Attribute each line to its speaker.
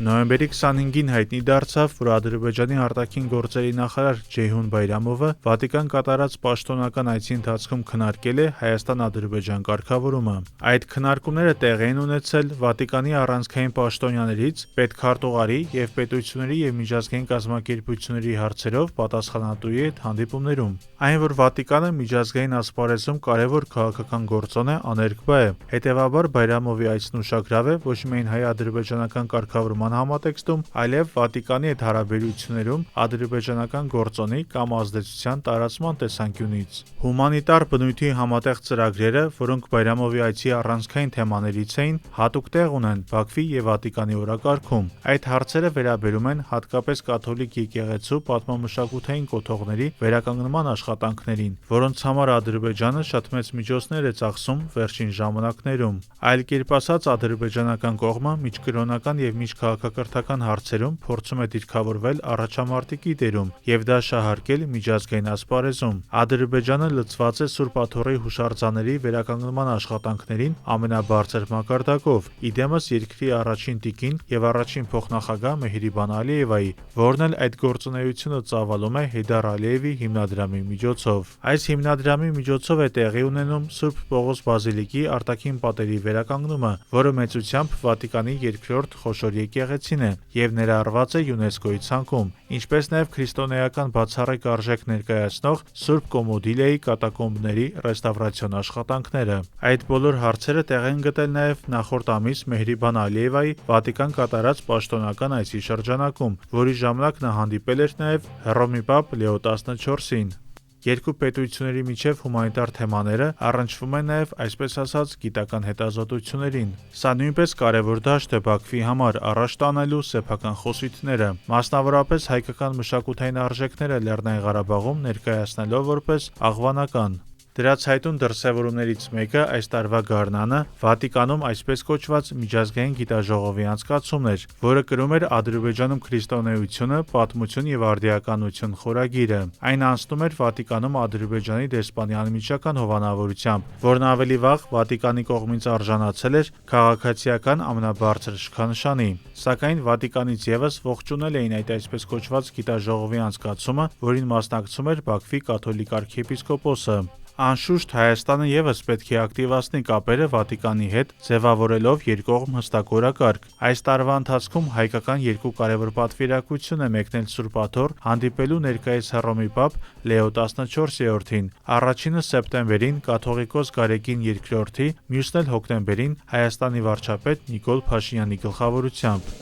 Speaker 1: Նոյեմբերի 25-ին հայտնի դարձավ, որ Ադրբեջանի արտաքին գործերի նախարար Ջեյհուն Բայրամովը Վատիկան կատարած պաշտոնական այցի ընթացքում քննարկել է Հայաստան-Ադրբեջան կարգավորումը։ Այդ քննարկումները տեղի են ունեցել Վատիկանի առանցքային պաշտոնյաներից, պետքարտուղարի եւ պետությունների եւ միջազգային կազմակերպությունների հարցերով պատասխանատուի հետ հանդիպումներում։ Այն, որ Վատիկանը միջազգային ասպարեզում կարևոր քաղաքական գործոն է, աներկբա է։ Հետևաբար Բայրամովի այցն ուշագրավ է ոչ միայն հայ-ադրբեջանական կարգավորման համատեքստում, այլև Վատիկանի հետ հարաբերություններում ադրբեջանական գործոնի կամ ազդեցության տարածման տեսանկյունից։ Հումանիտար բնույթի համատեղ ծրագրերը, որոնք Բայրամովի այցի առանցքային թեմաներից էին, հատուկ տեղ ունեն Բաքվի եւ Վատիկանի օրակարգում։ Այդ հարցերը վերաբերում են հատկապես կաթոլիկ եկեղեցու պատմամշակութային կոթողների վերականգնման աշխատանքներին, որոնց համար Ադրբեջանը շատ մեծ միջոցներ է ծախսում վերջին ժամանակներում։ Այլ կերպ ասած, ադրբեջանական կողմը միջկրոնական եւ միջքաղաքակրթական հարցերում փորձում է դիրքավորվել առաջամարտիկի դերում եւ դա շահարկել միջազգային ասպարեզում։ Ադրբեջանը լծված է Սուրբ Աթոռի հուշարձանների վերականգնման աշխատանքներին ամենաբարձր մակարդակով, իդեմս երկրի առաջին տիկին եւ առաջին փոխնախագահ Մեհրիբան Ալիևայի, որն էլ այդ գործունեությունը ծավալում է Հեյդար Ալիևի հիմնադրամի միջոցով։ Այս հիմնադրամի միջոցով է տեղի ունենում Սուրբ Պողոս բազիլիկի արտաքին պատերի վերականգնումը, որը մեծությամբ Վատիկանի երկրորդ խոշոր եկեղեցին է եւ ներառված է ՅՈՒՆԵՍԿՕ-ի ցանկում, ինչպես նաեւ քրիստոնեական բացառիկ արժեք ներկայացնող Սուրբ Կոմոդիլիայի կատակոմբների ռեստավրացիոն աշխատանքները։ Այդ բոլոր հարցերը տեղ են գտել նաեւ նախորդ ամիս Մեհրիբան Ալիևայի Վատիկան կատարած պաշտոնական այցի շրջանակում, որի ժամանակ նա հանդիպել էր նաեւ Հռոմի Պապ Լեո 14-ին։ Երկու պետությունների միջև հումանիտար թեմաները առնչվում են նաև այսպես ասած գիտական հետազոտություններին։ Սա նույնպես կարևոր դաշտ է Բաքվի համար առաջ տանելու սեփական խոսույթները, մասնավորապես հայկական մշակութային արժեքները Լեռնային Ղարաբաղում ներկայացնելով որպես աղվանական։ Դրա ցայտուն դրսևորումներից մեկը այս տարվա գարնանը Վատիկանում այսպես կոչված միջազգային գիտաժողովի անցկացումն էր, որը կրում էր Ադրբեջանում քրիստոնեությունը, պատմություն եւ արդիականություն խորագիրը։ Այն անցնում էր Վատիկանում Ադրբեջանի դեսպանի անմիջական հովանավորությամբ, որն ավելի վաղ Վատիկանի կողմից արժանացել էր քաղաքացիական ամենաբարձր շքանշանի։ Սակայն Վատիկանից եւս ողջունել էին այդ այսպես կոչված գիտաժողովի անցկացումը, որին մասնակցում էր Բաքվի կաթոլիկ arczepiskopos-ը։ Անշուշտ Հայաստանը եւս պետք է ակտիվացնի կապերը Վատիկանի հետ, ձևավորելով երկկողմ հստակ օրակարգ։ Այս տարվա ընթացքում հայկական երկու կարևոր պատվիրակություն է մեկնել Սուրբ Աթոռ հանդիպելու ներկայիս Հռոմի Պապ Լեո 14-ին, առաջինը սեպտեմբերին կաթողիկոս Գարեգին II-ի, մյուսն էլ հոկտեմբերին Հայաստանի վարչապետ Նիկոլ Փաշինյանի գլխավորությամբ։